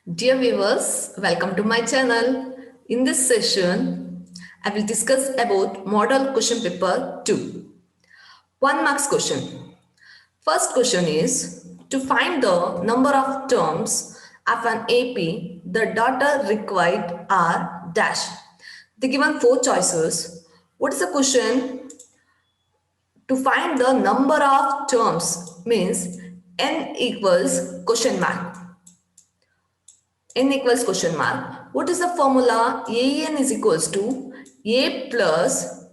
Dear viewers, welcome to my channel. In this session, I will discuss about Model Question Paper 2. 1 marks question. First question is, to find the number of terms of an AP, the data required are dash. They given 4 choices. What is the question? To find the number of terms means n equals question mark. N equals question mark. What is the formula? AN is equals to A plus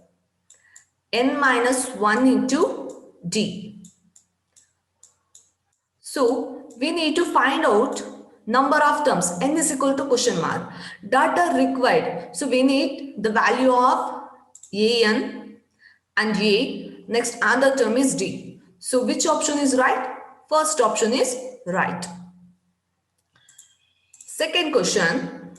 N minus 1 into D. So we need to find out number of terms. N is equal to question mark. Data required. So we need the value of AN and A. Next another term is D. So which option is right? First option is right. Second question.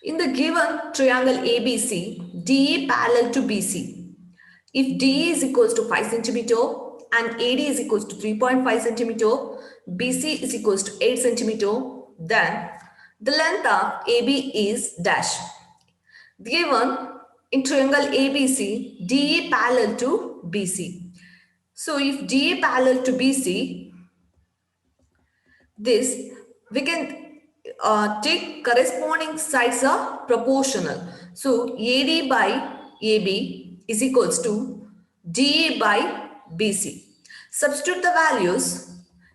In the given triangle ABC, DE parallel to BC, if DE is equals to 5 centimeter and AD is equals to 3.5 centimeter, BC is equals to 8 centimeter, then the length of AB is dash. Given in triangle ABC, DE parallel to BC. So if DE parallel to BC, this we can take corresponding sides are proportional. So AD by AB is equals to DA by BC. Substitute the values.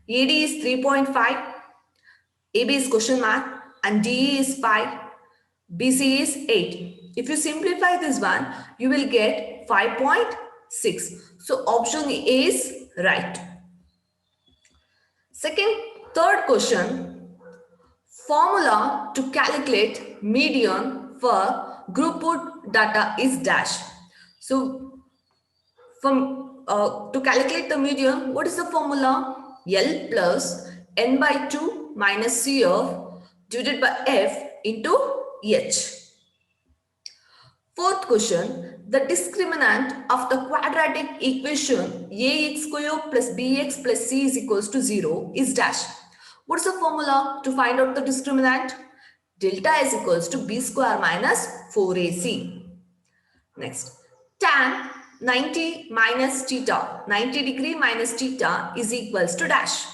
AD is 3.5, AB is question mark, and DE is 5, BC is 8. If you simplify this one, you will get 5.6. So option A is right. Third question, formula to calculate median for grouped data is dash. So to calculate the median, what is the formula? L plus n by 2 minus CF divided by F into H. Fourth question, the discriminant of the quadratic equation ax square plus bx plus c is equals to 0 is dash. What is the formula to find out the discriminant? Delta is equals to b square minus 4ac. Next, tan 90 minus theta, 90 degree minus theta is equals to dash.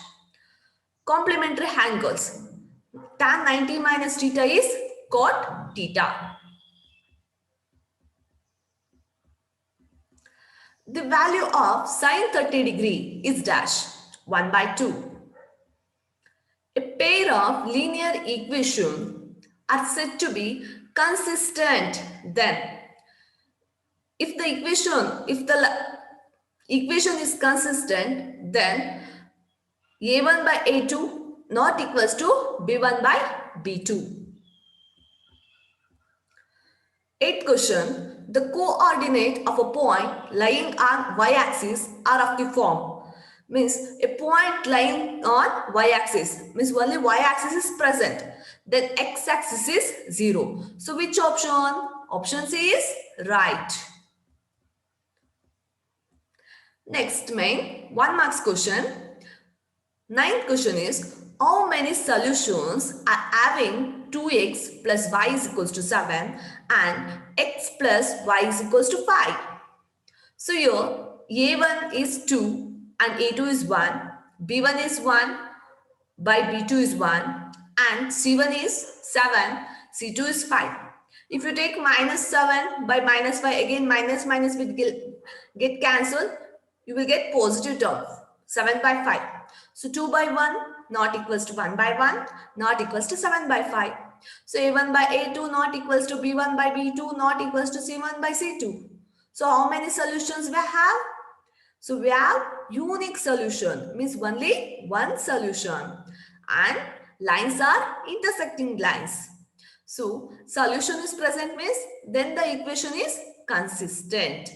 Complementary angles. Tan 90 minus theta is cot theta. The value of sine 30 degree is dash 1 by 2. A pair of linear equations are said to be consistent then. If the equation is consistent, then a1 by a2 not equals to b1 by b2. Eighth question, the coordinate of a point lying on y-axis are of the form. Means a point lying on y-axis means only y-axis is present. Then x-axis is 0. So which option? Option C is right. Next main 1 marks question. Ninth question is, how many solutions are having 2x plus y is equals to 7 and x plus y is equals to 5? So here a1 is 2 and a2 is 1, b1 is 1 by b2 is 1 and c1 is 7, c2 is 5. If you take minus 7 by minus 5, again minus will get cancelled, you will get positive term 7 by 5. So 2 by 1 not equals to 1 by 1 not equals to 7 by 5. So a1 by a2 not equals to b1 by b2 not equals to c1 by c2. So how many solutions we have? So we have unique solution means only one solution and lines are intersecting lines. So solution is present means then the equation is consistent.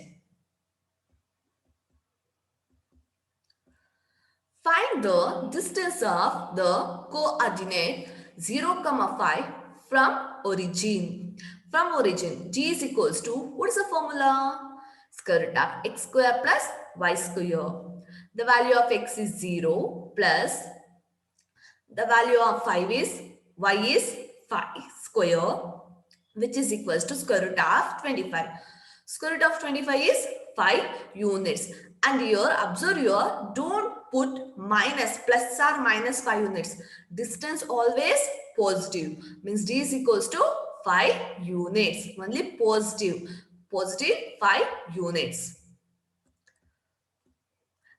Find the distance of the coordinate 0, 5 from origin. From origin, g is equals to, what is the formula? Square root of x square plus y square. The value of x is 0 plus the value of 5 is y is 5 square, which is equals to square root of 25. Square root of 25 is 5 units. And here, observe here, don't put minus, plus or minus 5 units. Distance always positive. Means d is equals to 5 units. Only positive. Positive 5 units.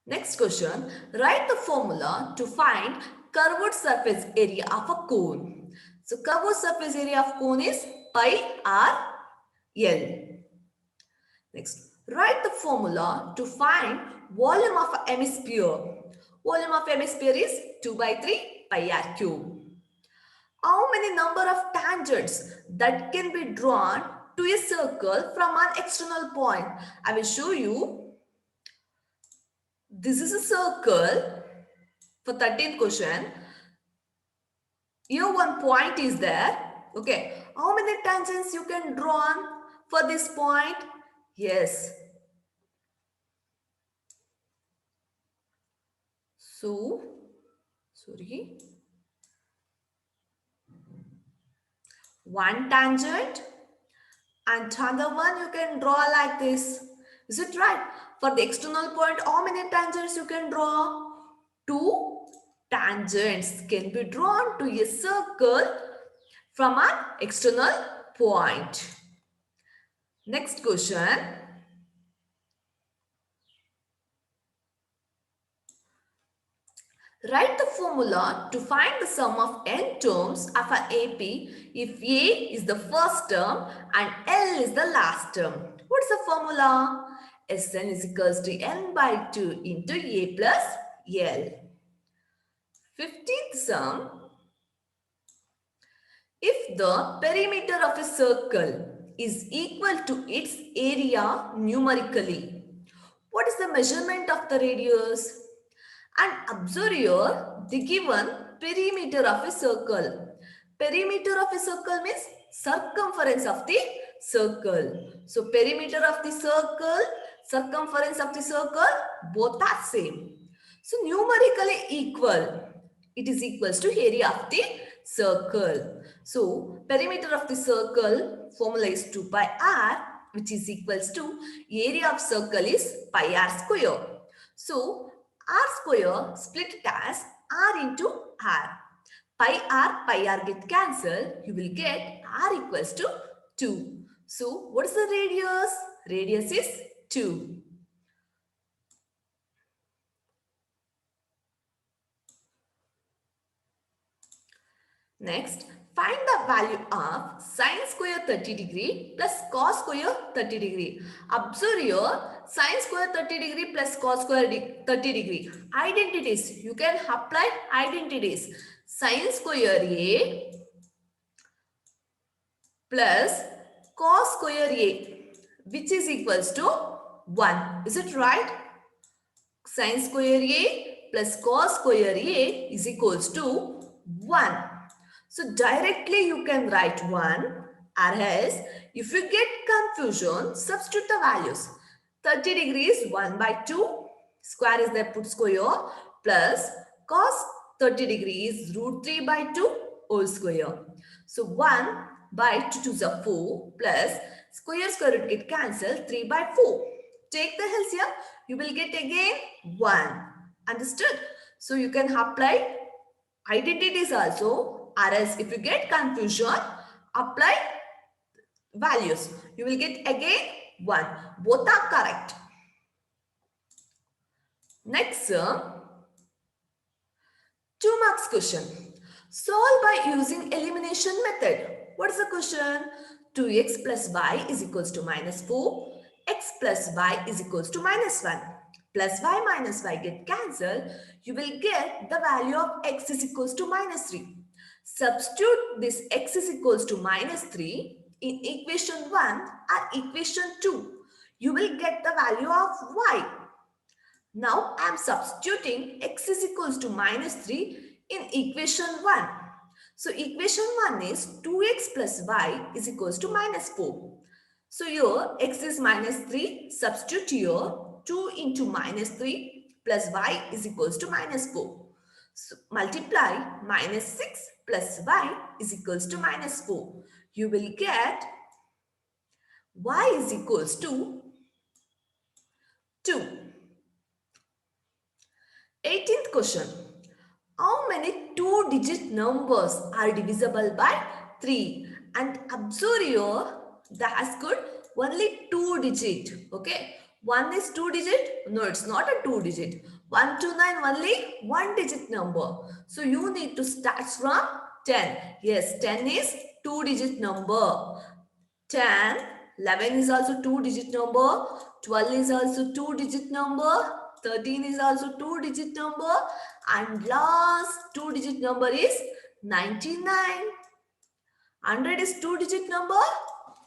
Next question, write the formula to find curved surface area of a cone. So curved surface area of cone is pi r L. Next, write the formula to find volume of a hemisphere. Volume of hemisphere is 2 by 3 pi r cube. How many number of tangents that can be drawn to a circle from an external point? I will show you. This is a circle for 13th question. Here one point is there. Okay. How many tangents you can draw for this point? Yes. So, sorry. One tangent and another one you can draw like this. Is it right? For the external point, how many tangents you can draw? 2 tangents can be drawn to a circle from an external point. Next question. Write the formula to find the sum of n terms of an AP if A is the first term and L is the last term. What is the formula? Sn is equals to n by 2 into A plus L. 15th sum. If the perimeter of a circle is equal to its area numerically, what is the measurement of the radius? And observe here the given perimeter of a circle. Perimeter of a circle means circumference of the circle. So perimeter of the circle, circumference of the circle, both are same. So numerically equal. It is equals to area of the circle. So perimeter of the circle formula is 2 pi r, which is equals to area of circle is pi r square. So r square split it as r into r. Pi r get cancelled. You will get r equals to 2. So what is the radius? Radius is 2. Next, find the value of sine square 30 degree plus cos square 30 degree. Observe here, sine square 30 degree plus cos square 30 degree. Identities. You can apply identities. Sine square A plus cos square A, which is equals to 1. Is it right? Sine square A plus cos square A is equals to 1. So directly you can write 1, or else if you get confusion, substitute the values. 30 degrees 1 by 2, square is there, put square, plus cos 30 degrees root 3 by 2 whole square. So 1 by 2 to the 4 plus square root get cancelled, 3 by 4. Take the LCM, you will get again 1. Understood? So you can apply identities also. Or else if you get confusion, apply values. You will get again 1. Both are correct. Next, 2 marks question. Solve by using elimination method. What is the question? 2x plus y is equals to minus 4. X plus y is equals to minus 1. Plus y minus y get cancelled. You will get the value of x is equals to minus 3. Substitute this x is equals to minus 3 in equation 1 or equation 2. You will get the value of y. Now I am substituting x is equals to minus 3 in equation 1. So equation 1 is 2x plus y is equals to minus 4. So here x is minus 3. Substitute here 2 into minus 3 plus y is equals to minus 4. So multiply minus 6 plus y is equals to minus 4. You will get y is equals to 2. 18th question. How many two-digit numbers are divisible by 3? And observe here, the has got only two digit. Okay. One is two digit. No, it's not a two digit. 1 to 9 only one digit number. So you need to start from 10. Yes, 10 is two digit number. 10, 11 is also two digit number, 12 is also two digit number, 13 is also two digit number, and last two digit number is 99. 100 is two digit number?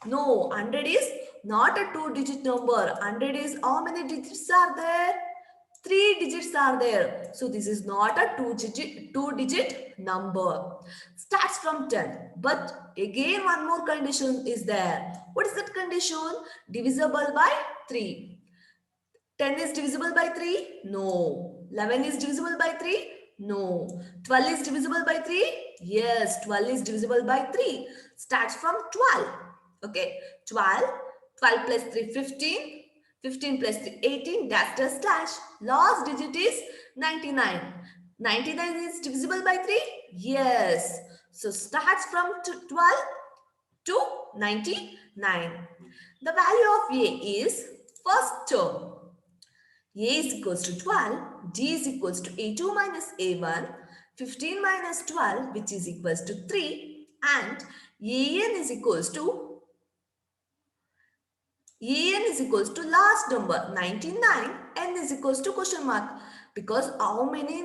No, 100 is not a two digit number. 100 is how many digits are there? Three digits are there. So this is not a two digit number. Starts from 10. But again one more condition is there. What is that condition? Divisible by 3. 10 is divisible by 3? No. 11 is divisible by 3? No. 12 is divisible by 3? Yes, 12 is divisible by 3. Starts from 12. Okay. 12. 12 plus 3, 15. 15 plus 3, 18. Dash, dash, dash. Last digit is 99. 99 is divisible by 3? Yes. So starts from 12 to 99. The value of A is first term. A is equals to 12, D is equals to A2 minus A1, 15 minus 12 which is equals to 3 and AN is equals to last number 99, N is equals to question mark because how many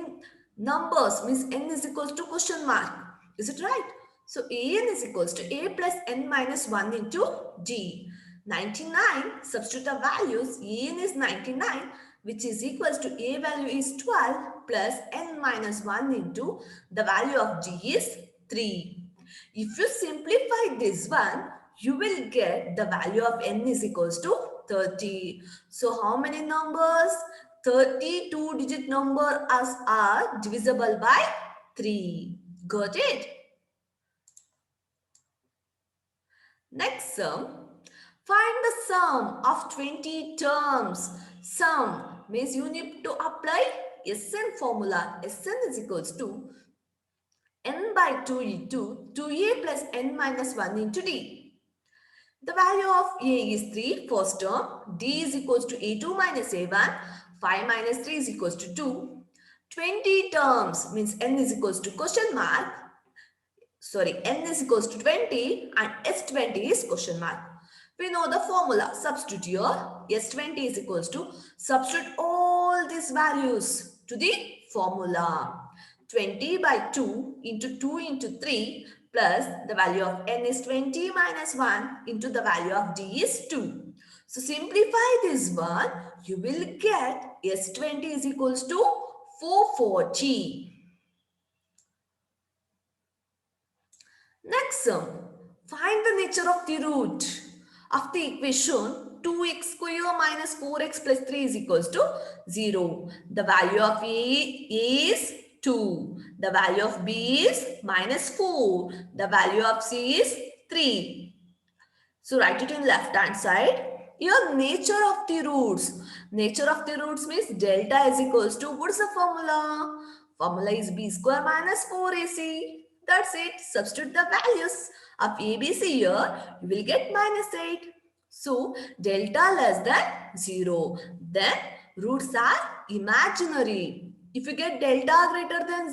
numbers means N is equals to question mark. Is it right? So AN is equals to A plus N minus 1 into D. 99, substitute the values, AN is 99 which is equals to A value is 12 plus N minus 1 into the value of G is 3. If you simplify this one, you will get the value of N is equals to 30. So how many numbers? 32 digit number are divisible by 3. Got it? Next sum. Find the sum of 20 terms. Sum means you need to apply SN formula. SN is equals to n by 2 into 2a plus n minus 1 into d. The value of a is 3, first term. D is equals to a2 minus a1. 5 minus 3 is equals to 2. 20 terms means n is equals to question mark. Sorry, n is equals to 20 and S20 is question mark. We know the formula. Substitute here. S20 is equals to substitute all these values to the formula. 20 by 2 into 3 plus the value of n is 20 minus 1 into the value of d is 2. So simplify this one. You will get S20 is equals to 440. Next sum, find the nature of the root of the equation 2x square minus 4x plus 3 is equals to 0. The value of A is 2. The value of B is minus 4. The value of C is 3. So write it in left hand side. Here nature of the roots. Nature of the roots means delta is equals to, what is the formula? Formula is b square minus 4ac. That's it. Substitute the values of ABC here. You will get minus 8. So delta less than 0. Then roots are imaginary. If you get delta greater than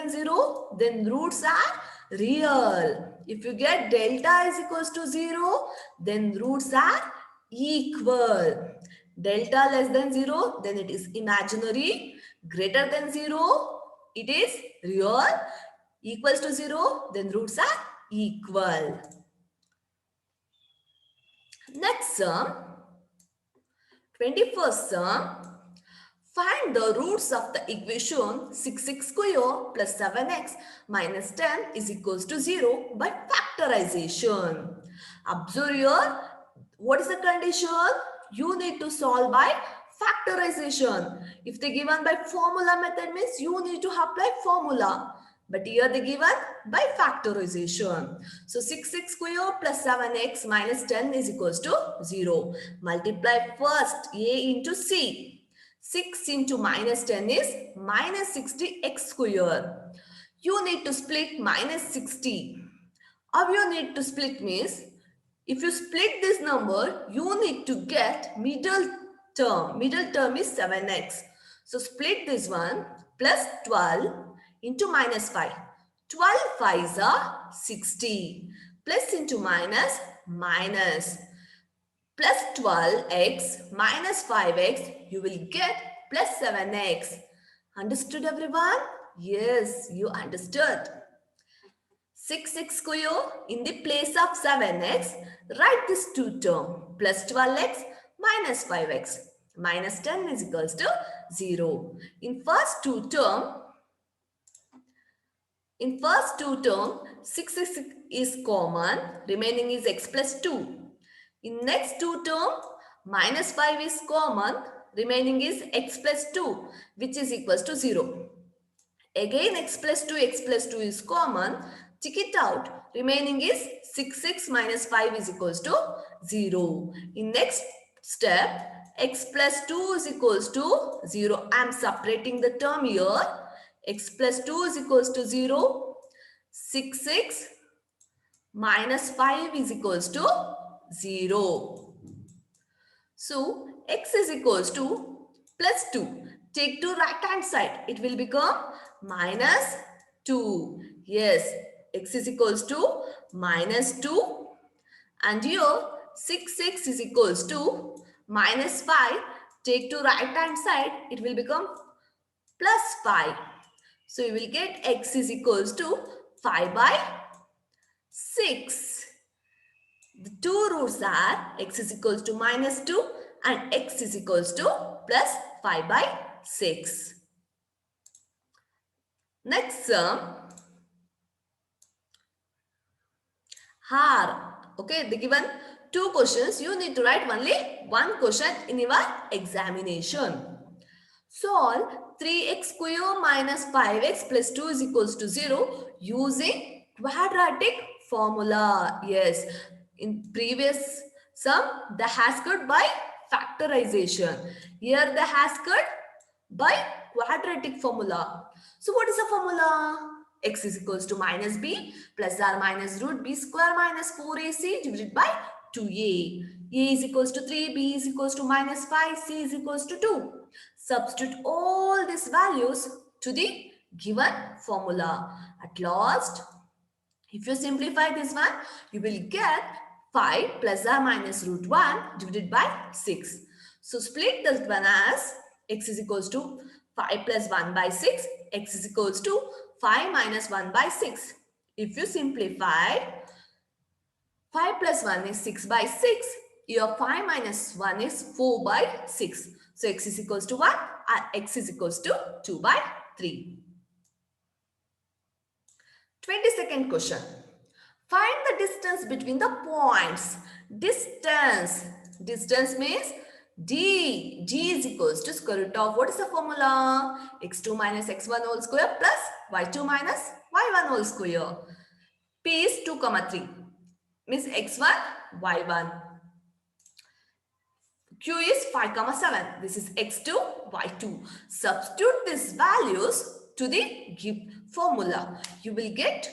0, then roots are real. If you get delta is equals to 0, then roots are equal. Delta less than 0, then it is imaginary. Greater than 0, it is real. Equals to 0, then roots are equal. Next sum, 21st sum. Find Find the roots of the equation 6x square plus 7x minus 10 is equals to 0 by factorization. Observe here, what is the condition? You need to solve by factorization. If they given by formula method means you need to apply formula. But here they given by factorization. So 6x square plus 7x minus 10 is equals to 0. Multiply first a into c. 6 into minus 10 is minus 60x square. You need to split minus 60. How you need to split means, if you split this number, you need to get middle term. Middle term is 7x. So split this one plus 12 into minus 5. 12 5s are 60. Plus into minus, minus. Plus 12x minus 5x, you will get plus 7x. Understood everyone? Yes, you understood. 6x square in the place of 7x, write this two term plus 12x minus 5x minus 10 is equals to 0. In first two term, 6x is common, remaining is x plus 2. In next two term, minus 5 is common, remaining is x plus 2, which is equals to 0. Again x plus 2 is common, check it out, remaining is 6x minus 5 is equals to 0. In next step, x plus 2 is equals to 0. I am separating the term here. X plus 2 is equals to 0. 6x minus 5 is equals to 0. So, x is equals to plus 2. Take to right hand side. It will become minus 2. Yes, x is equals to minus 2. And here, 6x is equals to minus 5. Take to right hand side. It will become plus 5. So, you will get x is equals to 5 by 6. The two roots are x is equals to minus 2 and x is equals to plus 5 by 6. Next sum, R. Okay, they given two questions. You need to write only one question in your examination. Solve 3x square minus 5x plus 2 is equals to 0 using quadratic formula. Yes, in previous sum, the Haskell by factorization. Here the Haskell by quadratic formula. So what is the formula? X is equals to minus b plus r minus root b square minus 4ac divided by 2a. A is equals to 3, b is equals to minus 5, c is equals to 2. Substitute all these values to the given formula. At last, if you simplify this one, you will get 5 plus r minus root 1 divided by 6. So split this one as x is equals to 5 plus 1 by 6. X is equals to 5 minus 1 by 6. If you simplify, 5 plus 1 is 6 by 6. Here 5 minus 1 is 4 by 6. So x is equals to 1 and x is equals to 2 by 3. 22nd question. Find the distance between the points. Distance. Distance means D. D is equals to square root of, what is the formula? X2 minus x1 whole square plus y2 minus y1 whole square. P is 2, 3. Means x1, y1. Q is 5, 7. This is x2, y2. Substitute these values to the formula. You will get,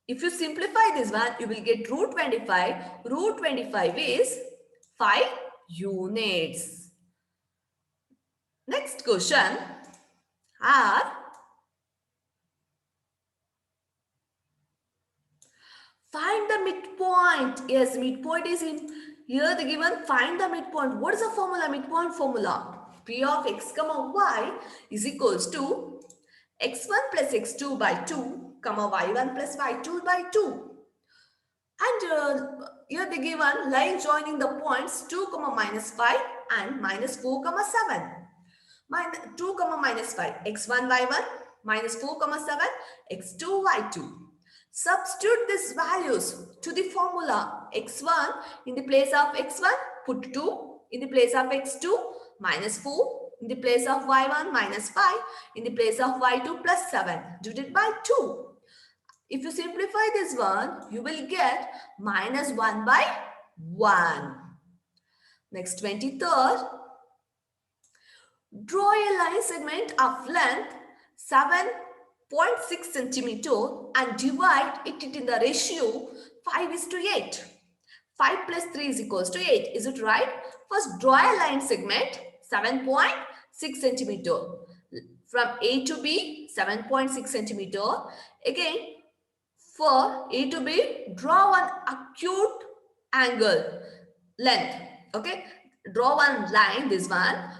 if you simplify this one, you will get root 25. Root 25 is 5 units. Next question are, find the midpoint. Yes, midpoint is in here. The given find the midpoint. What is the formula? Midpoint formula. P of x comma y is equals to x1 plus x2 by 2 comma y1 plus y2 by 2. And here they given line joining the points 2 comma minus 5 and minus 4 comma 7. 2 comma minus 5, x1 y1 minus 4 comma 7, x2 y2. Substitute these values to the formula. X1 in the place of x1, put 2 in the place of x2, minus 4 in the place of y1, minus 5 in the place of y2 plus 7 divided by 2. If you simplify this one, you will get minus 1 by 1. Next, 23rd. Draw a line segment of length 7.6 centimeter and divide it in the ratio 5:8. 5 plus 3 is equals to 8. Is it right? First, draw a line segment 7.6 centimeter. From A to B, 7.6 centimeter. Again, for A to B, draw one acute angle length. Okay, draw one line, this one.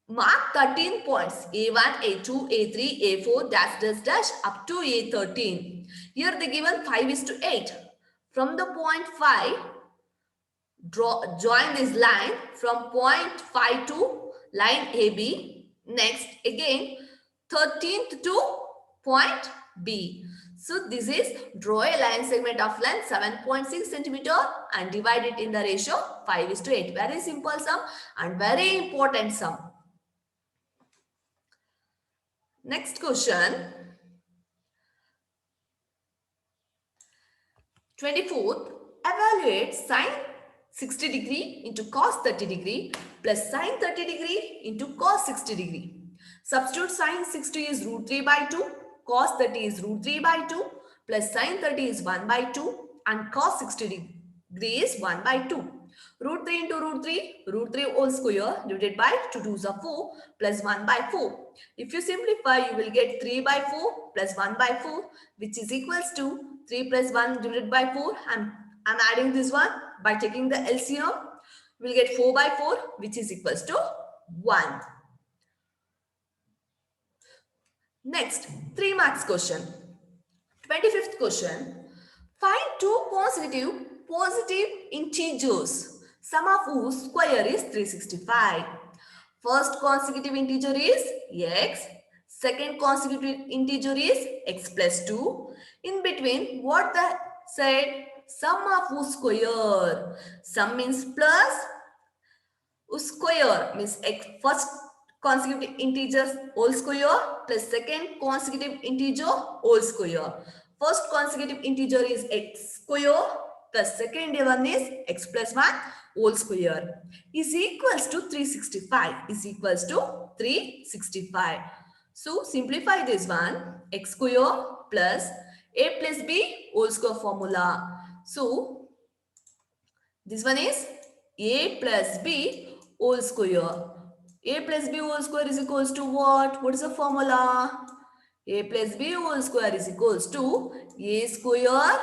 Mark 13 points, A1, A2, A3, A4, dash, dash, dash, up to A13. Here they given 5:8. From the point 5, join this line from point 5 to line AB. Next, again, 13th to point B. So this is draw a line segment of length 7.6 centimeter and divide it in the ratio 5:8. Very simple sum and very important sum. Next question. 24th, evaluate sine 60 degree into cos 30 degree plus sine 30 degree into cos 60 degree. Substitute sine 60 is root 3 by 2, cos 30 is root 3 by 2, plus sine 30 is 1 by 2 and cos 60 degree is 1 by 2. Root 3 into root 3 whole square divided by 2 2s are 4 plus 1 by 4. If you simplify, you will get 3 by 4 plus 1 by 4, which is equals to 3 plus 1 divided by 4. I'm adding this one by taking the LCM. We'll get 4 by 4, which is equals to 1. Next, 3 marks question. 25th question. Find two consecutive positive integers, sum of whose square is 365. First consecutive integer is x. Second consecutive integer is x plus 2. In between, what they said? Sum of whose square. Sum means plus. Whose square means x. First consecutive integers whole square plus second consecutive integer whole square. First consecutive integer is x square plus second one is x plus 1 whole square is equals to 365. Is equals to 365. So simplify this one. X square plus a plus b whole square formula. So this one is a plus b whole square. A plus b whole square is equals to what? What is the formula? A plus b whole square is equals to a square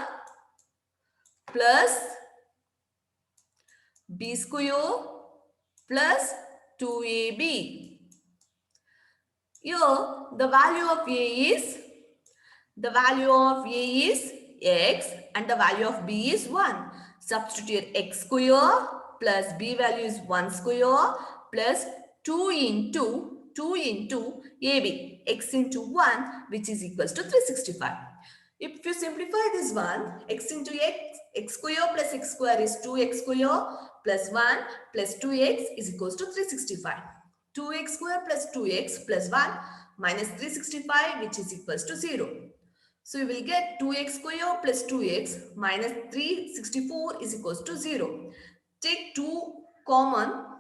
plus b square plus 2ab. Here the value of a is x and the value of b is 1. Substitute x square plus b value is 1 square plus 2 into AB, x into 1, which is equals to 365. If you simplify this one, x into x square plus x square is 2x square plus 1 plus 2x is equals to 365. 2x square plus 2x plus 1 minus 365, which is equals to 0. So you will get 2x square plus 2x minus 364 is equals to 0. Take 2 common.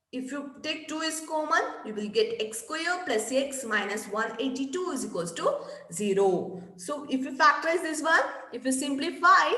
If you take 2 is common, you will get x square plus x minus 182 is equals to 0. So if you factorize this one, if you simplify,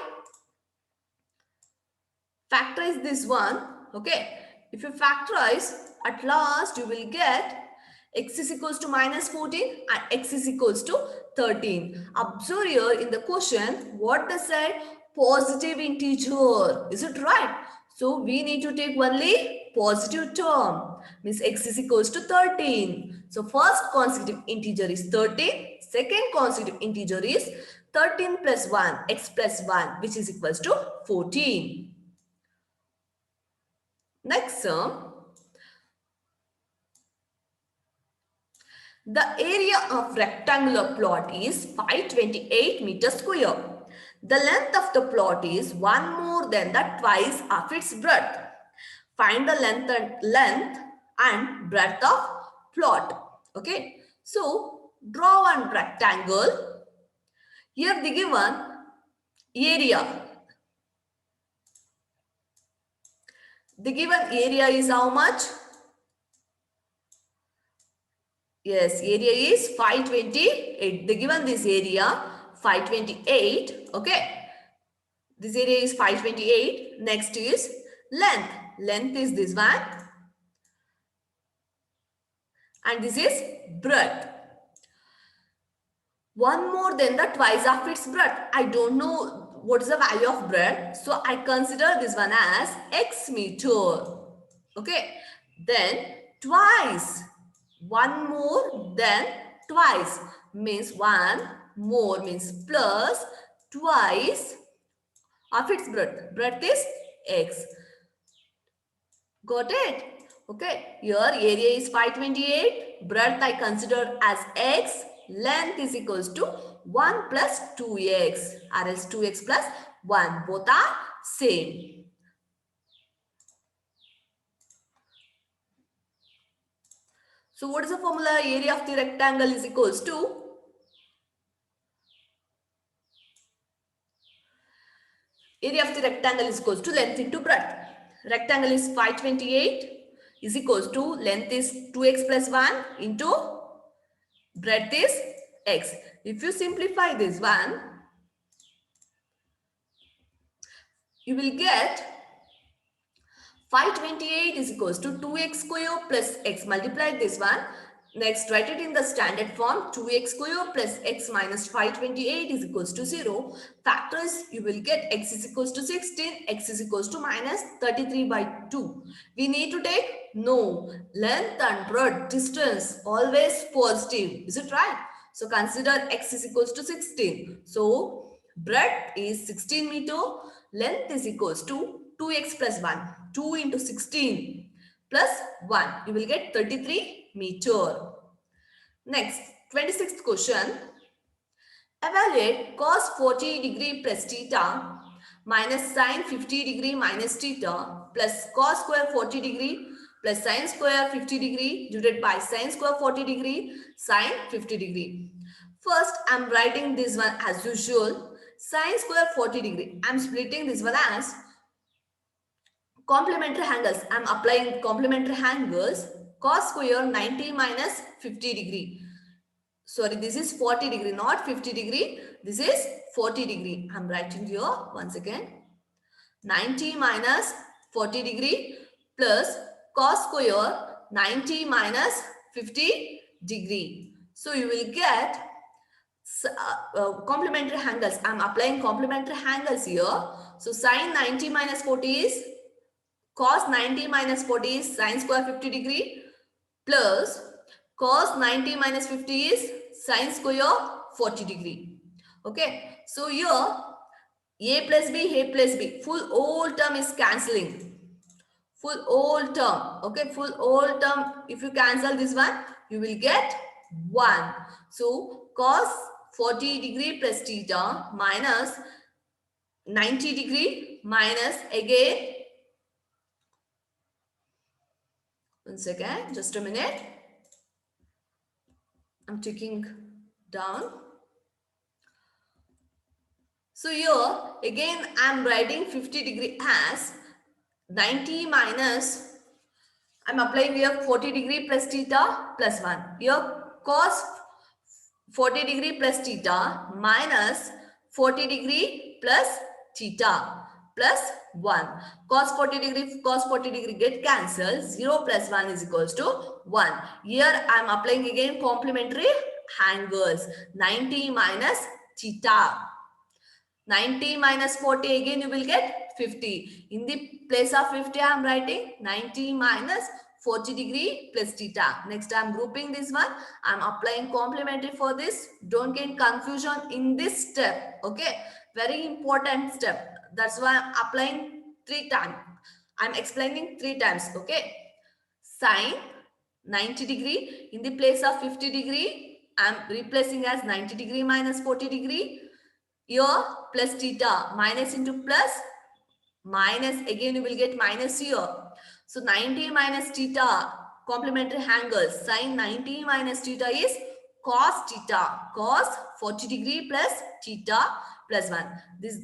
factorize this one, okay. If you factorize, at last you will get x is equals to minus 14 and x is equals to 13. Observe here in the question, what they said? Positive integer. Is it right? So we need to take only positive term. Means x is equals to 13. So first consecutive integer is 13. Second consecutive integer is 13 plus 1, x plus 1, which is equals to 14. Next sum. The area of rectangular plot is 528 meters square. The length of the plot is 1 more than the twice of its breadth. Find the length and breadth of plot. Okay. So draw one rectangle. Here the given area. The given area is how much? Yes, area is 528. They given this area 528. Okay. This area is 528. Next is length. Length is this one. And this is breadth. One more than the twice of its breadth. I don't know what is the value of breadth. So I consider this one as x meter. Okay. Then twice. One more than twice means one more means plus twice of its breadth. Breadth is x. Got it? Okay. Here area is 528. Breadth I consider as x. Length is equals to 1 plus 2x or else 2x plus 1. Both are same. So what is the formula? Area of the rectangle is equals to area of the rectangle is equals to length into breadth. Rectangle is 528 is equals to length is 2x plus 1 into breadth is x. If you simplify this one, you will get 528 is equals to 2x square plus x. Multiply this one. Next, write it in the standard form. 2x square plus x minus 528 is equals to 0. Factors, you will get x is equals to 16, x is equals to minus 33 by 2. We need to take no. Length and breadth, distance, always positive. Is it right? So consider x is equals to 16. So breadth is 16 meter. Length is equals to 2x plus 1. 2 into 16 plus 1. You will get 33 meter. Next, 26th question. Evaluate cos 40 degree plus theta minus sin 50 degree minus theta plus cos square 40 degree plus sin square 50 degree divided by sin square 40 degree sin 50 degree. First, I am writing this one as usual. Sin square 40 degree. I am splitting this one as complementary angles. I am applying complementary angles. Cos square 90 minus 50 degree. Sorry, this is 40 degree, not 50 degree. This is 40 degree. I am writing here once again. 90 minus 40 degree plus cos square 90 minus 50 degree. So you will get complementary angles. I am applying complementary angles here. So sin 90 minus 40 is cos 90 minus 40 is sin square 50 degree plus cos 90 minus 50 is sin square 40 degree. Okay. So here a plus b, full whole term is cancelling. Full whole term. Okay. Full whole term. If you cancel this one, you will get 1. So cos 40 degree plus theta minus 90 degree minus again. One second, just a minute. I'm taking down. So here again I'm writing 50 degree as 90 minus, I'm applying here 40 degree plus theta plus 1. Here cos 40 degree plus theta minus 40 degree plus theta plus 1. Cos 40 degree get cancelled. 0 plus 1 is equals to 1. Here I am applying again complementary angles. 90 minus theta. 90 minus 40 again you will get 50. In the place of 50 I am writing 90 minus 40 degree plus theta. Next I am grouping this one. I am applying complementary for this. Don't get confusion in this step. Okay. Very important step. That's why I am applying 3 times. I am explaining 3 times. Okay. Sin 90 degree. In the place of 50 degree, I am replacing as 90 degree minus 40 degree. Here plus theta, minus into plus, minus, again you will get minus here. So 90 minus theta, complementary angle, sin 90 minus theta is cos theta. Cos 40 degree plus theta plus 1. This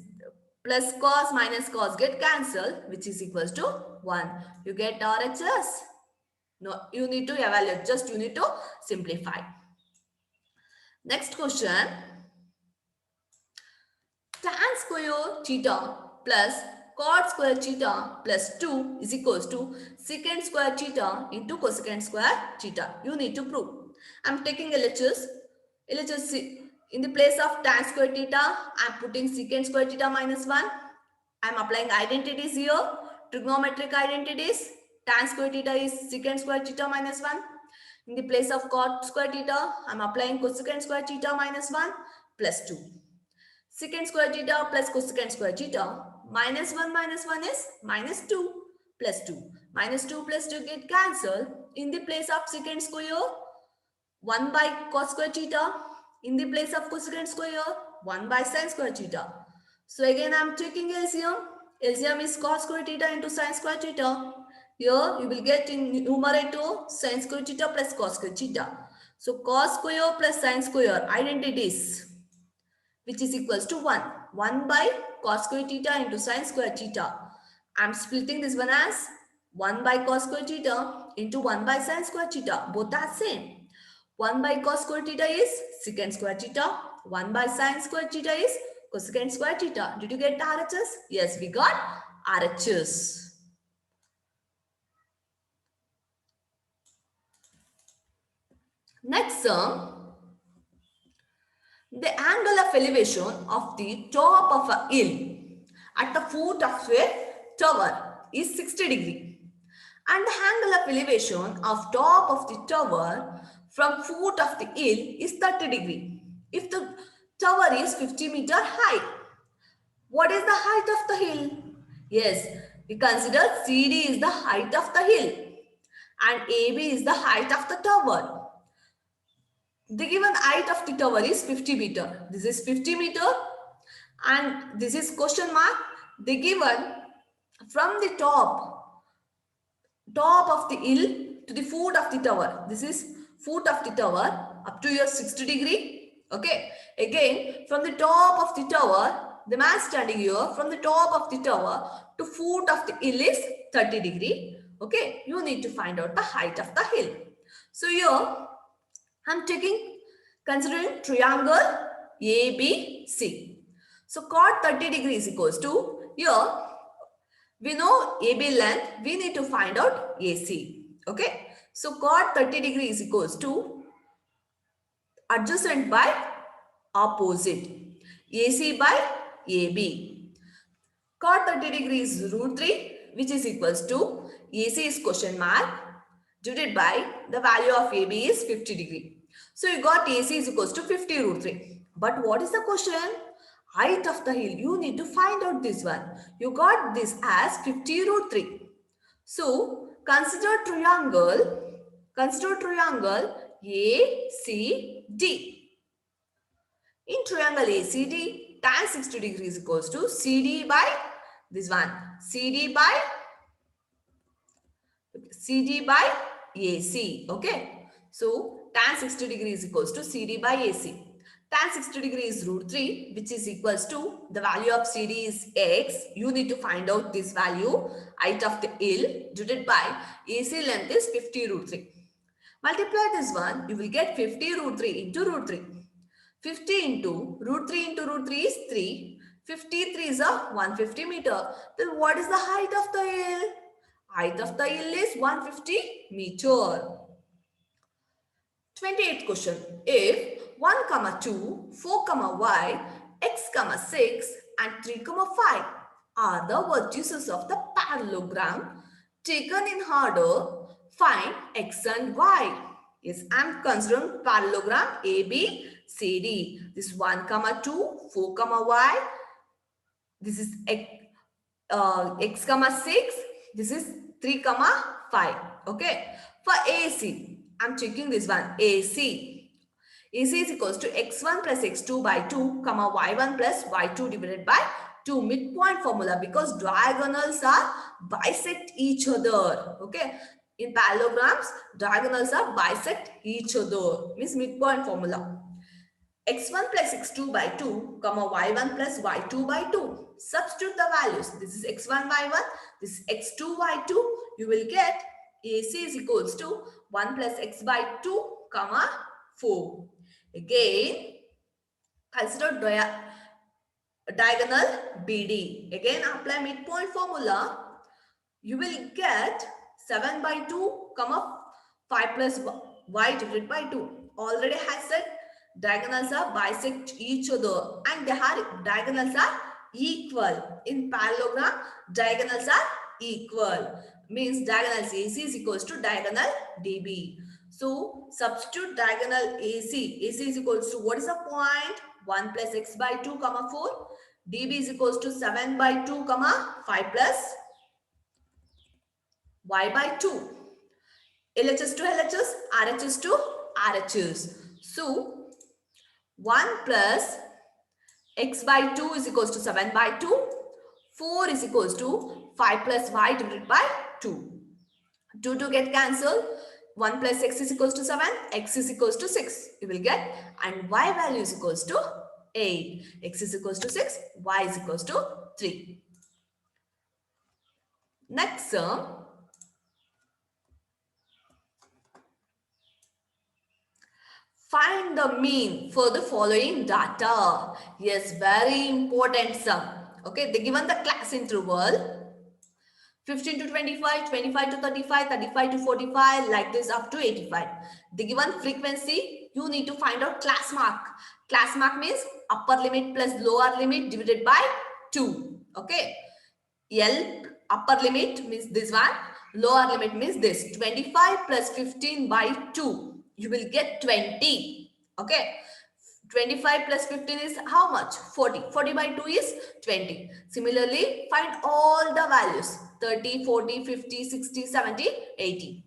plus cos minus cos get cancelled, which is equals to 1. You get RHS. No, you need to evaluate. Just you need to simplify. Next question. Tan square theta plus cot square theta plus 2 is equals to secant square theta into cosecant square theta. You need to prove. I am taking LHS. LHS in the place of tan square theta, I am putting secant square theta minus 1. I am applying identities here. Trigonometric identities. Tan square theta is secant square theta minus 1. In the place of cot square theta, I am applying cosecant square theta minus 1 plus 2. Secant square theta plus cosecant square theta minus 1 is minus 2 plus 2. Minus 2 plus 2 get cancelled. In the place of secant square, 1 by cos square theta. In the place of cosecant square, 1 by sin square theta. So again I am taking LCM. LCM is cos square theta into sin square theta. Here you will get in numerator sin square theta plus cos square theta. So cos square plus sin square identities, which is equals to 1. 1 by cos square theta into sin square theta. I am splitting this one as 1 by cos square theta into 1 by sin square theta. Both are same. 1 by cos square theta is secant square theta. 1 by sin square theta is cosecant square theta. Did you get RHS? Yes, we got RHS. Next sum, the angle of elevation of the top of a hill at the foot of a tower is 60 degree, and the angle of elevation of top of the tower from foot of the hill is 30 degree. If the tower is 50 meter high, what is the height of the hill? Yes, we consider CD is the height of the hill and AB is the height of the tower. The given height of the tower is 50 meter. This is 50 meter and this is question mark. The given from the top of the hill to the foot of the tower. This is foot of the tower up to your 60 degree. Okay. Again, from the top of the tower, the man standing here, from the top of the tower to foot of the hill is 30 degree. Okay. You need to find out the height of the hill. So here, I'm considering triangle ABC. So cot 30 degrees equals to, here we know AB length, we need to find out AC. Okay. So cot 30 degrees equals to adjacent by opposite. AC by AB. Cot 30 degrees is root 3, which is equals to AC is question mark divided by the value of AB is 50 degree. So you got AC is equals to 50 root 3. But what is the question? Height of the hill. You need to find out this one. You got this as 50 root 3. So consider triangle ACD. In triangle ACD, tan 60 degrees equals to CD by this one. CD by AC. Okay. So tan 60 degrees equals to CD by AC. Tan 60 degrees is root 3, which is equals to the value of CD is X. You need to find out this value, height of the hill, divided by AC length is 50 root 3. Multiply this one, you will get 50 root 3 into root 3. 50 into root 3 is 3. 53 is a 150 meter. Then what is the height of the hill? Height of the hill is 150 meter. 28th question. If 1, 2, 4, y, x, 6 and 3, 5 are the vertices of the parallelogram taken in order, find x and y. Yes, I am considering parallelogram ABCD. This 1, 2, 4, y. This is x, 6. This is 3, 5. Okay. For AC, I'm checking this one. AC. AC is equals to x1 plus x2 by 2, comma y1 plus y2 divided by 2. Midpoint formula, because diagonals are bisect each other. Okay. In parallelograms, diagonals are bisect each other. Means midpoint formula. X1 plus x2 by 2, comma y1 plus y2 by 2. Substitute the values. This is x1 y1, this is x2 y2. You will get AC is equals to 1 plus x by 2, comma 4. Again, consider diagonal BD. Again, apply midpoint formula. You will get 7 by 2, comma 5 plus y divided by 2. Already has said diagonals are bisect each other and diagonals are equal. In parallelogram, diagonals are equal. Means diagonal AC is equals to diagonal DB. So substitute diagonal AC. AC is equals to, what is the point? 1 plus x by 2 comma 4. DB is equals to 7 by 2 comma 5 plus y by 2. LHS to LHS, RHS to RHS. So 1 plus x by 2 is equals to 7 by 2. 4 is equals to 5 plus y divided by 2. 2 to get cancelled. 1 plus x is equals to 7. X is equals to 6. You will get, and y value is equals to 8. X is equals to 6. Y is equals to 3. Next sum. Find the mean for the following data. Yes, very important sum. Okay, they given the class interval 15 to 25, 25 to 35, 35 to 45, like this up to 85. The given frequency, you need to find out class mark. Class mark means upper limit plus lower limit divided by 2. Okay. L upper limit means this one. Lower limit means this. 25 plus 15 by 2. You will get 20. Okay. 25 plus 15 is how much? 40. 40 by 2 is 20. Similarly, find all the values. 30, 40, 50, 60, 70, 80.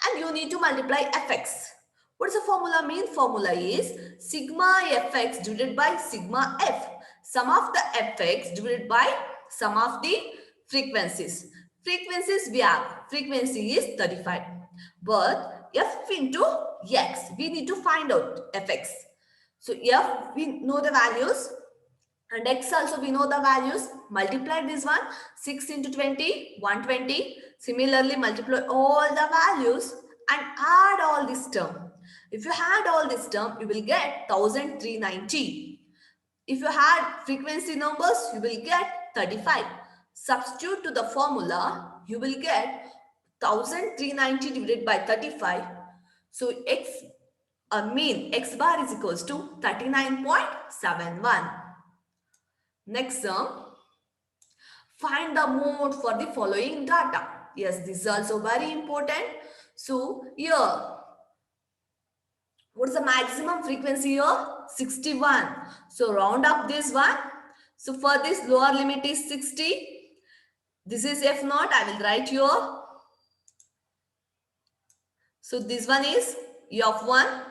And you need to multiply fx. What does the formula mean? Formula is sigma fx divided by sigma f. Sum of the fx divided by sum of the frequencies. Frequencies we have. Frequency is 35. But f into x. We need to find out fx. So f, we know the values, and x also we know the values. Multiply this one, 6 into 20, 120. Similarly, multiply all the values and add all this term. If you add all this term, you will get 1390. If you add frequency numbers, you will get 35. Substitute to the formula, you will get 1390 divided by 35. So x mean x bar is equals to 39.71. Next sum. Find the mode for the following data. Yes, this is also very important. So here, what is the maximum frequency here? 61. So round up this one. So for this lower limit is 60. This is F naught. I will write here. So this one is F1.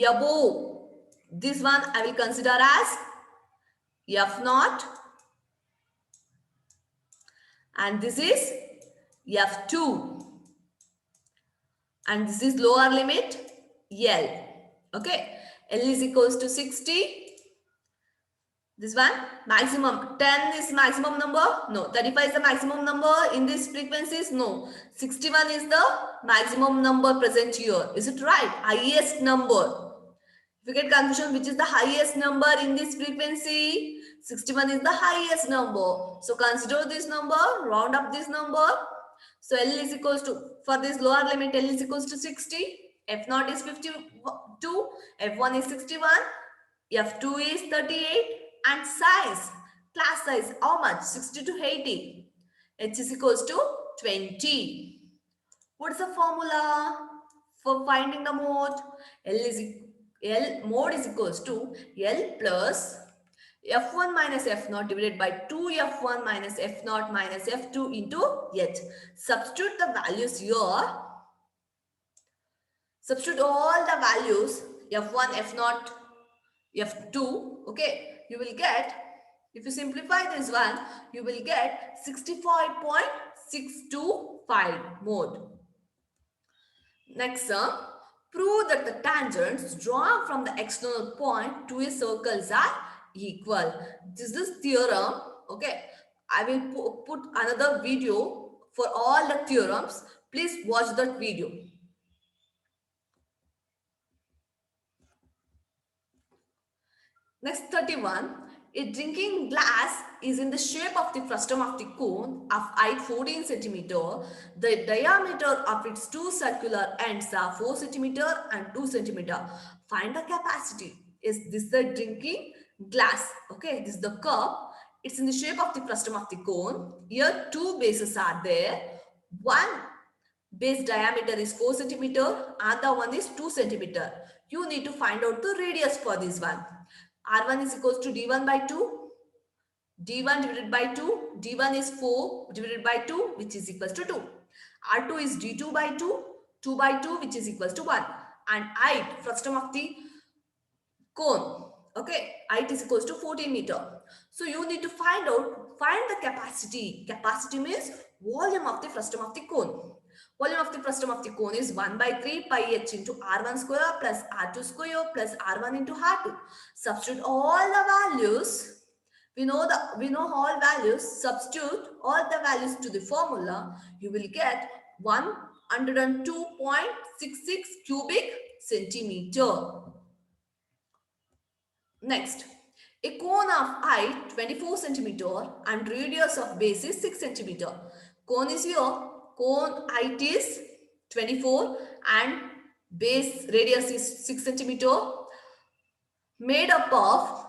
Above this one I will consider as F naught, and this is F2, and this is lower limit L. Okay, L is equals to 60. This one maximum 10 is maximum number. No, 35 is the maximum number in these frequencies. No, 61 is the maximum number present here. Is it right? Highest number. If you get confusion, which is the highest number in this frequency? 61 is the highest number. So consider this number, round up this number. So L is equals to, for this lower limit, L is equals to 60. F naught is 52. F1 is 61. F2 is 38. And size, class size, how much? 60 to 80. H is equals to 20. What's the formula for finding the mode? L mode is equals to L plus F1 minus F naught divided by 2F1 minus F naught minus F2 into H. Substitute the values here. Substitute all the values f1, f0, f2. Okay, you will get, if you simplify this one, you will get 65.625 mode. Next sum, prove that the tangents drawn from the external point to a circles are equal. This is theorem. Okay, I will put another video for all the theorems. Please watch that video. Next 31. A drinking glass is in the shape of the frustum of the cone of height 14 centimeter. The diameter of its two circular ends are 4 centimeter and 2 centimeter. Find the capacity. Is this the drinking glass? Okay, this is the cup. It's in the shape of the frustum of the cone. Here two bases are there. One base diameter is 4 centimeter, other one is 2 centimeter. You need to find out the radius for this one. R1 is equals to D1 by 2. D1 divided by 2. D1 is 4 divided by 2, which is equals to 2. R2 is D2 by 2. 2 by 2, which is equals to 1. And height, frustum of the cone. Okay, height is equals to 14 meter. So you need to find the capacity. Capacity means volume of the frustum of the cone. Volume of the frustum of the cone is 1 by 3 pi h into R1 square plus R2 square plus R1 into R2. Substitute all the values. We know all values. Substitute all the values to the formula. You will get 102.66 cubic centimeter. Next, a cone of height 24 centimeter and radius of base is 6 centimeter. Cone is here. Cone height is 24 and base radius is 6 centimeter. Made up of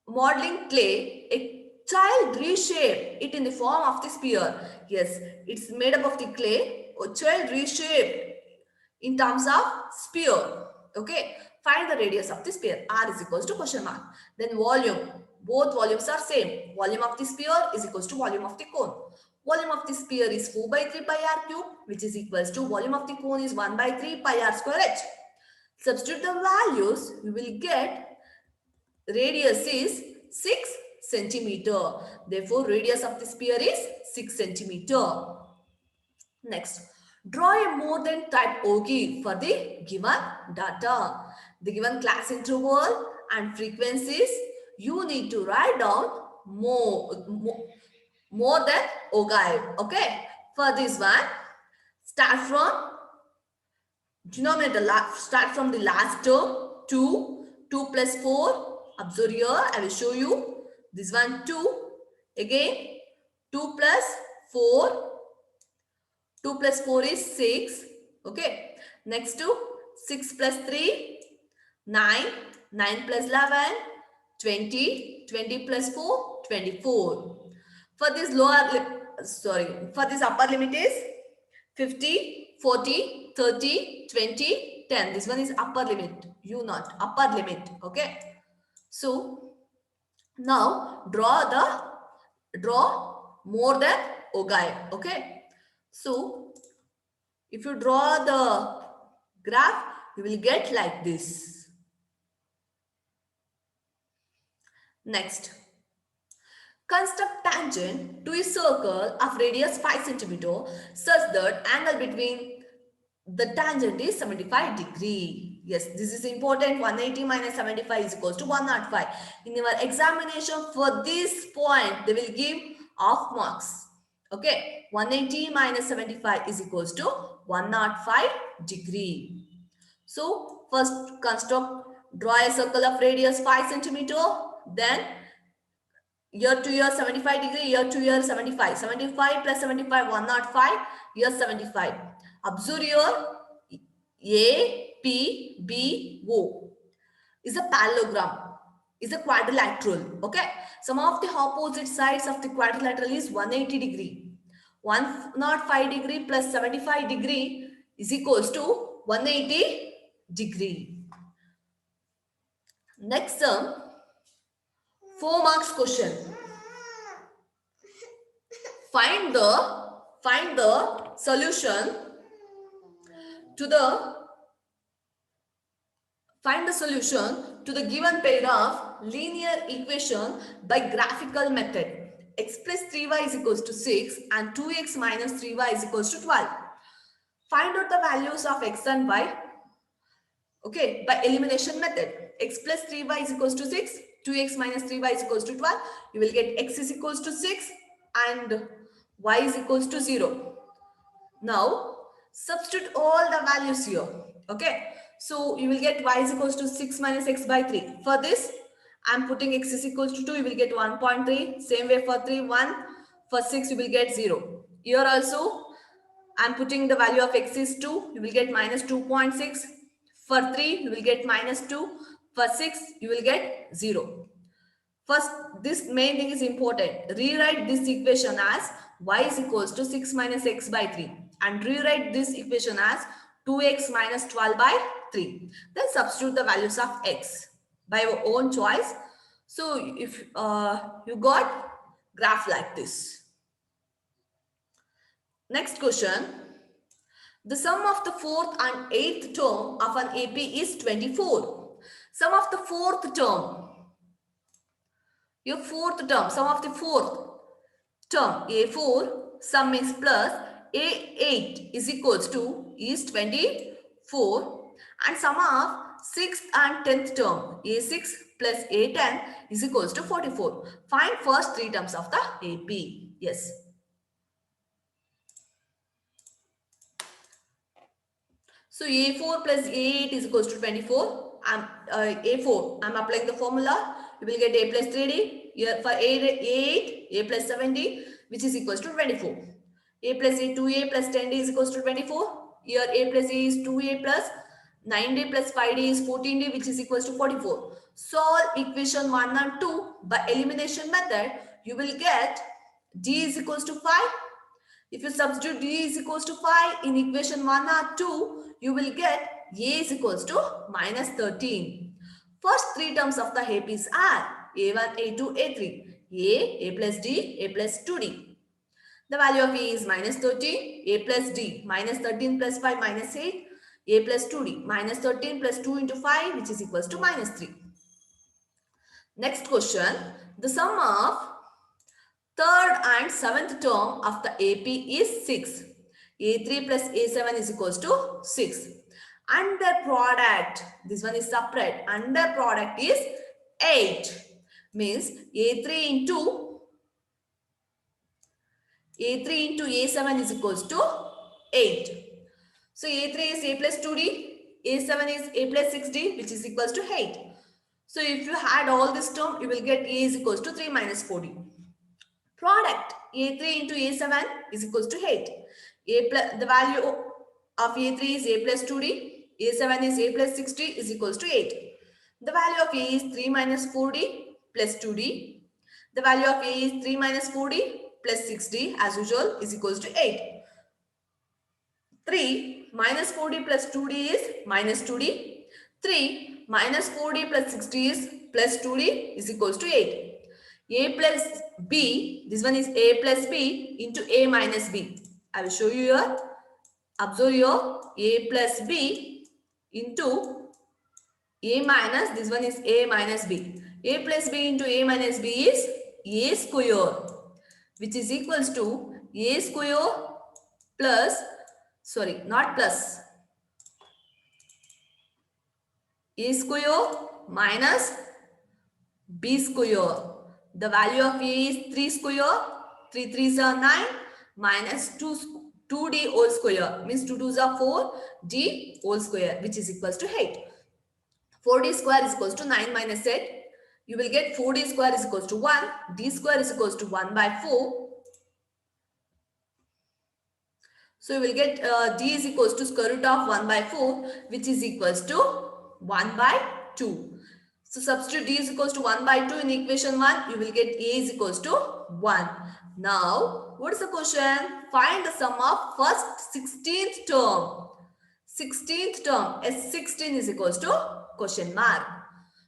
modeling clay, a child reshaped it in the form of the sphere. Yes, it's made up of the clay. A child reshaped in terms of sphere. Okay, find the radius of the sphere. R is equals to question mark. Then volume. Both volumes are same. Volume of the sphere is equals to volume of the cone. Volume of the sphere is 4 by 3 pi r cube, which is equals to volume of the cone is 1 by 3 pi r square h. Substitute the values, we will get radius is 6 centimeter. Therefore, radius of the sphere is 6 centimeter. Next, draw a more than type OG for the given data. The given class interval and frequencies, you need to write down more than OGI. Okay, for this one, start from denominator, start from the last term, 2 plus 4. Observe here, I will show you. This one 2, again 2 plus 4. 2 plus 4 is 6. Okay. Next to 6 plus 3, 9. 9 plus 11, 20. 20 plus 4, 24. For this for this upper limit is 50, 40, 30, 20, 10. This one is upper limit. U not upper limit. Okay. So now draw more than OGI. Okay. So if you draw the graph, you will get like this. Next, construct tangent to a circle of radius 5 centimeter such that angle between the tangent is 75 degree. Yes, this is important. 180 minus 75 is equals to 105. In your examination for this point, they will give half marks. Okay, 180 minus 75 is equals to 105 degree. So first draw a circle of radius 5 centimeter. Then year to year 75 degree, year to year 75. 75 plus 75, 105, year 75. Observe here, A, P, B, O is a parallelogram, is a quadrilateral. Okay. Some of the opposite sides of the quadrilateral is 180 degree. 105 degree plus 75 degree is equals to 180 degree. Next sum, 4 marks question. Find the solution to the Find the solution to the given pair of linear equation by graphical method. X plus 3y is equals to 6 and 2x minus 3y is equals to 12. Find out the values of x and y, okay, by elimination method. X plus 3y is equals to 6, 2x minus 3y is equals to 12. You will get x is equals to 6 and y is equals to 0. Now, substitute all the values here. Okay. So, you will get y is equals to 6 minus x by 3. For this, I am putting x is equals to 2. You will get 1.3. Same way for 3, 1. For 6, you will get 0. Here also, I am putting the value of x is 2. You will get minus 2.6. For 3, you will get minus 2. For 6, you will get 0. First, this main thing is important. Rewrite this equation as y is equals to 6 minus x by 3. And rewrite this equation as 2x minus 12 by 3. Then substitute the values of x by your own choice. So, if you got graph like this. Next question. The sum of the fourth and eighth term of an AP is 24. Sum of the fourth term. Your fourth term, sum of the fourth term, A4, sum is plus A8 is equals to is 24 and sum of 6th and 10th term, A6 plus A10 is equals to 44. Find first three terms of the AP. Yes. So A4 plus A8 is equals to 24. A4, I'm applying the formula. You will get A plus 3D. Here for A8, A plus 7D, which is equals to 24. A plus A, 2A plus 10D is equals to 24. Here A plus A is 2A plus 9D plus 5D is 14D, which is equals to 44. Solve equation 1 and 2 by elimination method. You will get D is equals to 5. If you substitute D is equals to 5 in equation 1 or 2, you will get A is equals to minus 13. First three terms of the APs are A1, A2, A3. A plus D, A plus 2D. The value of A is minus 13, A plus D, minus 13 plus 5, minus 8. A plus 2D, minus 13 plus 2 into 5, which is equals to minus 3. Next question. The sum of third and seventh term of the AP is 6. A3 plus A7 is equals to 6. Under product, this one is separate. Under product is 8. Means A3 into A7 is equals to 8. So A3 is A plus 2D. A7 is A plus 6D, which is equals to 8. So if you add all this term, you will get A is equals to 3 minus 4D. Product A3 into A7 is equals to 8. The value of A3 is A plus 2D. A7 is A plus 6D is equals to 8. The value of A is 3 minus 4D plus 2D. The value of A is 3 minus 4D plus 6D as usual is equals to 8. 3 minus 4D plus 2D is minus 2D. 3 minus 4D plus 6D is plus 2D is equals to 8. A plus B, this one is A plus B into A minus B. I will show you here. Observe here, A plus B into A minus, this one is A minus B. A plus B into A minus B is A square, which is equals to A square plus, sorry, not plus, A square minus B square. The value of A is 3 square, 3 3s are 9, minus 2D whole square, means 2 2s are 4, D whole square, which is equals to 8. 4D square is equals to 9 minus 8. You will get 4D square is equals to 1, D square is equals to 1 by 4. So you will get D is equals to square root of 1 by 4, which is equals to 1 by 2. So substitute D is equals to 1 by 2 in equation 1. You will get A is equals to 1. Now, what is the question? Find the sum of first 16th term. 16th term, S16 is equals to question mark.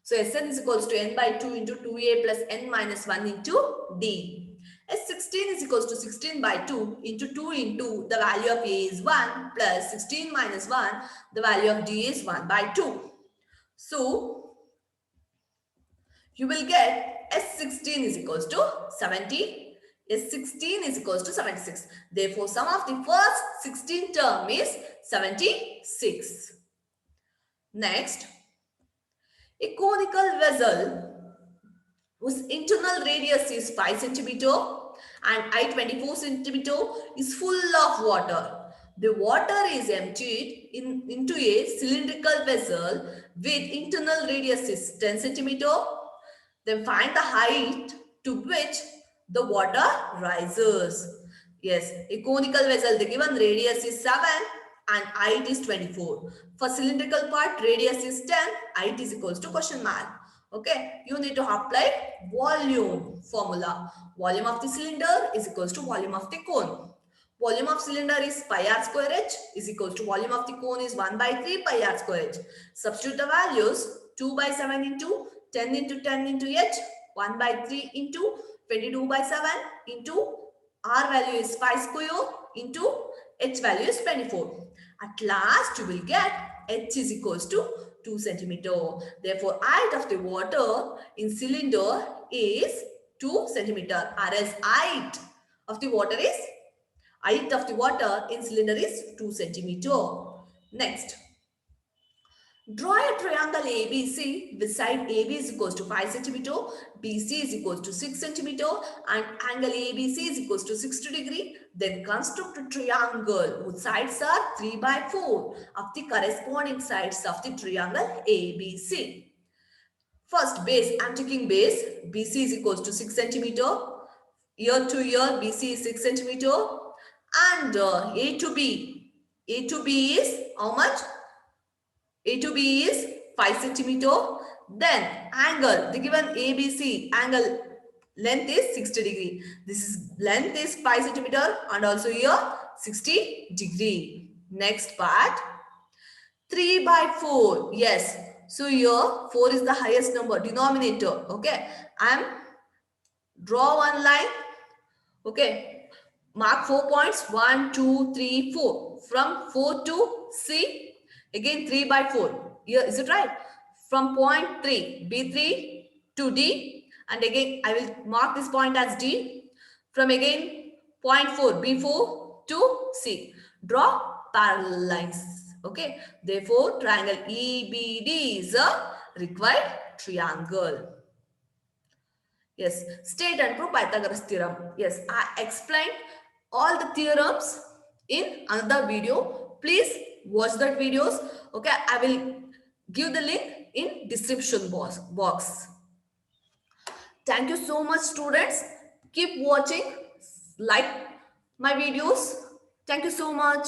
So Sn is equals to n by 2 into 2a plus n minus 1 into d. S16 is equals to 16 by 2 into 2 into the value of a is 1 plus 16 minus 1, the value of d is 1 by 2. So you will get S16 is equals to 70. S16 is equals to 76. Therefore, sum of the first 16 term is 76. Next, a conical vessel whose internal radius is 5 centimeter and height 24 centimeter is full of water. The water is emptied into a cylindrical vessel with internal radius is 10 centimeter. Then find the height to which the water rises. Yes, a conical vessel, the given radius is 7 and height is 24. For cylindrical part, radius is 10, height is equals to question mark. Okay, you need to apply volume formula. Volume of the cylinder is equals to volume of the cone. Volume of cylinder is pi r square h is equals to volume of the cone is 1 by 3 pi r square h. Substitute the values 2 by 7 into 10 into 10 into h, 1 by 3 into 22 by 7 into r value is 5 square into h value is 24. At last you will get h is equals to 2 centimeter. Therefore, height of the water in cylinder is 2 centimeter. Whereas height of the water in cylinder is 2 centimeter. Next, draw a triangle ABC with side AB is equals to 5 centimeter, BC is equals to 6 centimeter and angle ABC is equals to 60 degree. Then construct a triangle whose sides are 3 by 4 of the corresponding sides of the triangle ABC. First base, I am taking base. BC is equals to 6 centimeter. Here to here, BC is 6 centimeter. And A to B. A to B is how much? A to B is 5 centimeter. Then angle, the given ABC, angle length is 60 degree. This is length is 5 centimeter and also here 60 degree. Next part, 3 by 4. Yes. So here 4 is the highest number, denominator. Okay. Draw one line. Okay. Mark 4 points. 1, 2, 3, 4. From 4 to C. Again 3 by 4. Here is it right? From point 3, B3 to D. And again I will mark this point as D. From again point 4, B4 to C. Draw parallel lines. Okay. Therefore, triangle EBD is a required triangle. Yes. State and prove Pythagoras theorem. Yes. I explained all the theorems in another video. Please watch that videos. Okay. I will give the link in description box. Thank you so much, students. Keep watching. Like my videos. Thank you so much.